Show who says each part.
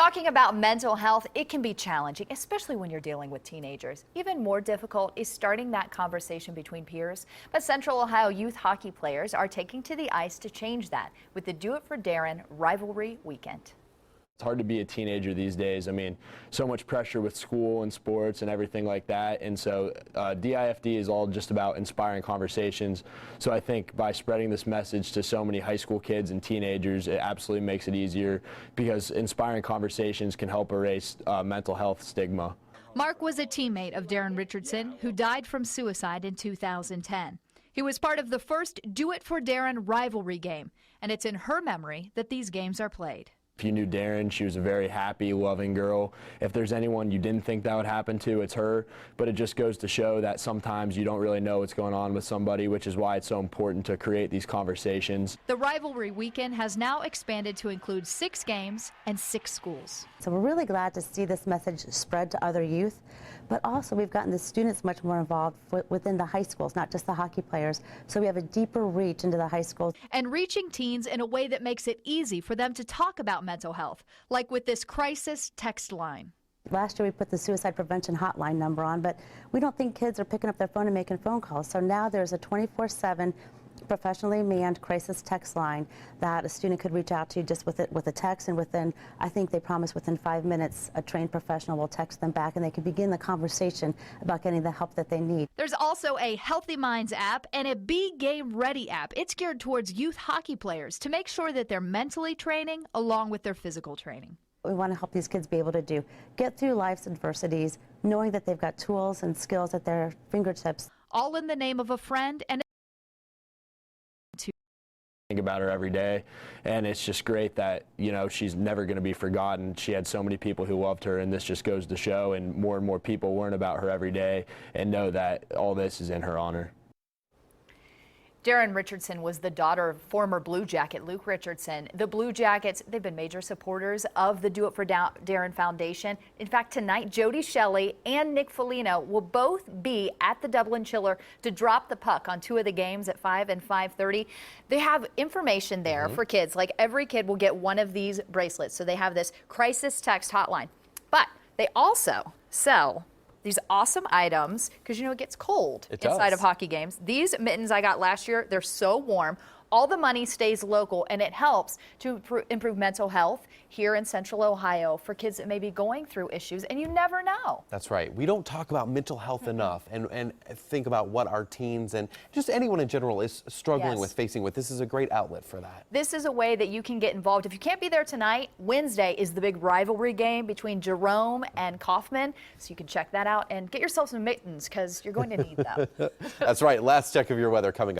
Speaker 1: Talking about mental health, it can be challenging, especially when you're dealing with teenagers. Even more difficult is starting that conversation between peers. But Central Ohio youth hockey players are taking to the ice to change that with the Do It For Daron rivalry weekend.
Speaker 2: It's hard to be a teenager these days. I mean, so much pressure with school and sports and everything like that. And so DIFD is all just about inspiring conversations. So I think by spreading this message to so many high school kids and teenagers, it absolutely makes it easier because inspiring conversations can help erase mental health stigma.
Speaker 3: Mark was a teammate of Daron Richardson, who died from suicide in 2010. He was part of the first Do It For Daron rivalry game, and it's in her memory that these games are played.
Speaker 2: If you knew Daron, she was a very happy, loving girl. If there's anyone you didn't think that would happen to, it's her. But it just goes to show that sometimes you don't really know what's going on with somebody, which is why it's so important to create these conversations.
Speaker 3: The rivalry weekend has now expanded to include 6 games and 6 schools.
Speaker 4: So we're really glad to see this message spread to other youth, but also we've gotten the students much more involved within the high schools, not just the hockey players. So we have a deeper reach into the high schools.
Speaker 3: And reaching teens in a way that makes it easy for them to talk about mental health, like with this crisis text line.
Speaker 4: Last year we put the suicide prevention hotline number on, but we don't think kids are picking up their phone and making phone calls. So now there's a 24/7 professionally manned crisis text line that a student could reach out to just with a text, and within, I think they promise within 5 minutes, a trained professional will text them back and they can begin the conversation about getting the help that they need.
Speaker 3: There's also a Healthy Minds app and a Be Game Ready app. It's geared towards youth hockey players to make sure that they're mentally training along with their physical training.
Speaker 4: We want to help these kids be able to get through life's adversities, knowing that they've got tools and skills at their fingertips.
Speaker 3: All in the name of a friend and
Speaker 2: Think about her every day, and it's just great that, you know, she's never going to be forgotten. She had so many people who loved her, and this just goes to show, and more people learn about her every day and know that all this is in her honor.
Speaker 1: Daron Richardson was the daughter of former Blue Jacket Luke Richardson. The Blue Jackets, they've been major supporters of the Do It For Daron Foundation. In fact, tonight, Jody Shelley and Nick Foligno will both be at the Dublin Chiller to drop the puck on 2 of the games at 5 and 5:30. They have information there for kids. Like, every kid will get one of these bracelets. So they have this crisis text hotline. But they also sell these awesome items because, you know, it gets cold inside of hockey games. These mittens I got last year, they're so warm. All the money stays local, and it helps to improve mental health here in Central Ohio for kids that may be going through issues, and you never know.
Speaker 5: That's right. We don't talk about mental health enough and think about what our teens and just anyone in general is struggling with, facing with. This is a great outlet for that.
Speaker 1: This is a way that you can get involved. If you can't be there tonight, Wednesday is the big rivalry game between Jerome and Kaufman, so you can check that out and get yourself some mittens because you're going to need them.
Speaker 5: That's right. Last check of your weather coming up.